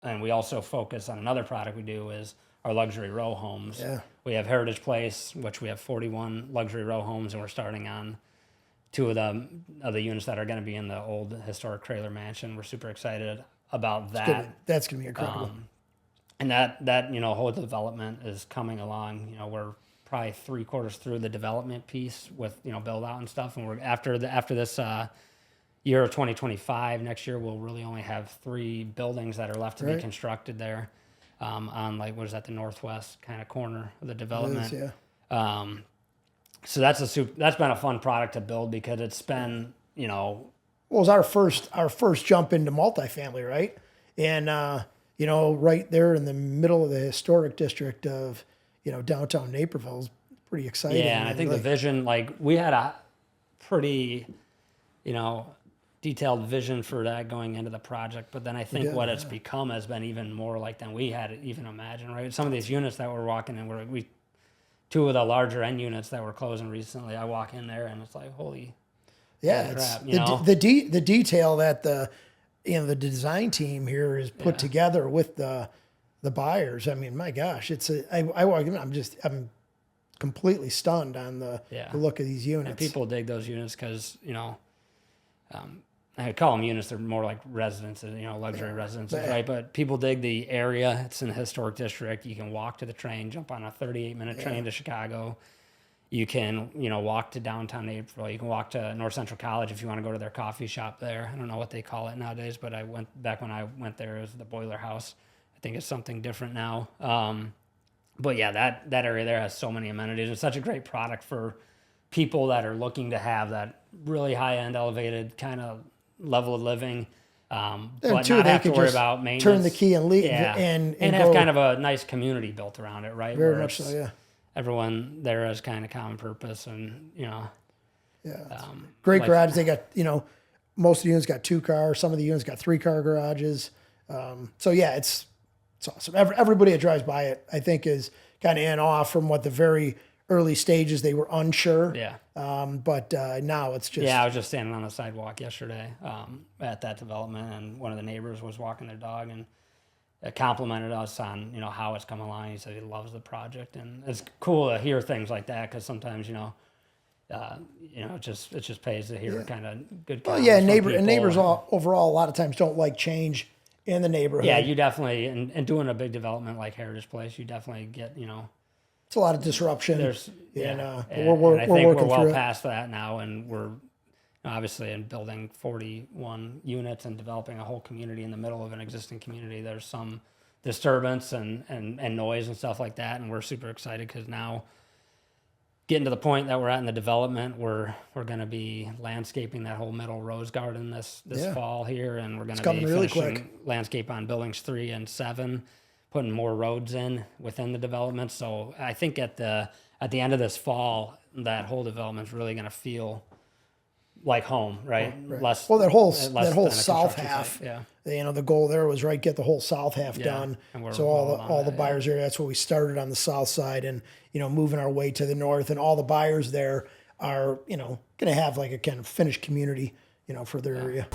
and we also focus on another product we do is our luxury row homes. Yeah. We have Heritage Place, which we have 41 luxury row homes, and we're starting on 2 of the units that are going to be in the old historic Kraler Mansion. We're super excited about that. That's gonna be incredible. And that whole development is coming along. We're probably 3/4 through the development piece with build out and stuff, and we're after this year of 2025. Next year we'll really only have 3 buildings that are left to be constructed there, on the northwest kind of corner of the development. It is, yeah. So that's been a fun product to build because it's been Well, it was our first jump into multifamily, right? And right there in the middle of the historic district of downtown Naperville is pretty exciting. Yeah, and I think the vision, we had a pretty detailed vision for that going into the project, but then I think what it's become has been even more than we had even imagined, right? Some of these units that we're walking in, 2 of the larger end units that were closing recently, I walk in there and it's like, holy crap, the detail that the design team here has put together with the buyers. I mean, my gosh, I walk in, I'm completely stunned on the look of these units. And people dig those units because I call them units; they're more like residences, luxury residences, right? But people dig the area. It's in the historic district. You can walk to the train, jump on a 38-minute train to Chicago. You can, walk to downtown Naperville. You can walk to North Central College if you want to go to their coffee shop there. I don't know what they call it nowadays, but back when I went there, it was the Boiler House. I think it's something different now. But yeah, that area there has so many amenities. It's such a great product for people that are looking to have that really high-end, elevated kind of level of living, but not have to worry about maintenance. Turn the key and leave, and have kind of a nice community built around it, right? Very much so, yeah. Everyone there has kind of common purpose, and great garage. They got most of the units got 2 cars. Some of the units got 3-car garages. So yeah, it's awesome. Everybody that drives by it, I think, is kind of in awe from what the very early stages they were unsure. Yeah. But now it's just. Yeah, I was just standing on the sidewalk yesterday at that development, and one of the neighbors was walking their dog and complimented us on how it's come along. He said he loves the project, and it's cool to hear things like that because sometimes it just pays to hear kind of good. Well, yeah, neighbors overall a lot of times don't like change in the neighborhood. Yeah, you definitely and doing a big development like Heritage Place, you definitely get it's a lot of disruption. We're well past that now, and we're obviously in building 41 units and developing a whole community in the middle of an existing community. There's some disturbance and noise and stuff like that, and we're super excited because now getting to the point that we're at in the development, we're going to be landscaping that whole middle rose garden this fall here, and we're going to be finishing landscape on buildings 3 and 7. Putting more roads in within the development. So I think at the end of this fall, that whole development's really going to feel like home, right? That whole south half. Yeah. The goal there was get the whole south half done. So all the buyers there. That's what we started on the south side, and moving our way to the north, and all the buyers there are going to have a kind of finished community, for their area.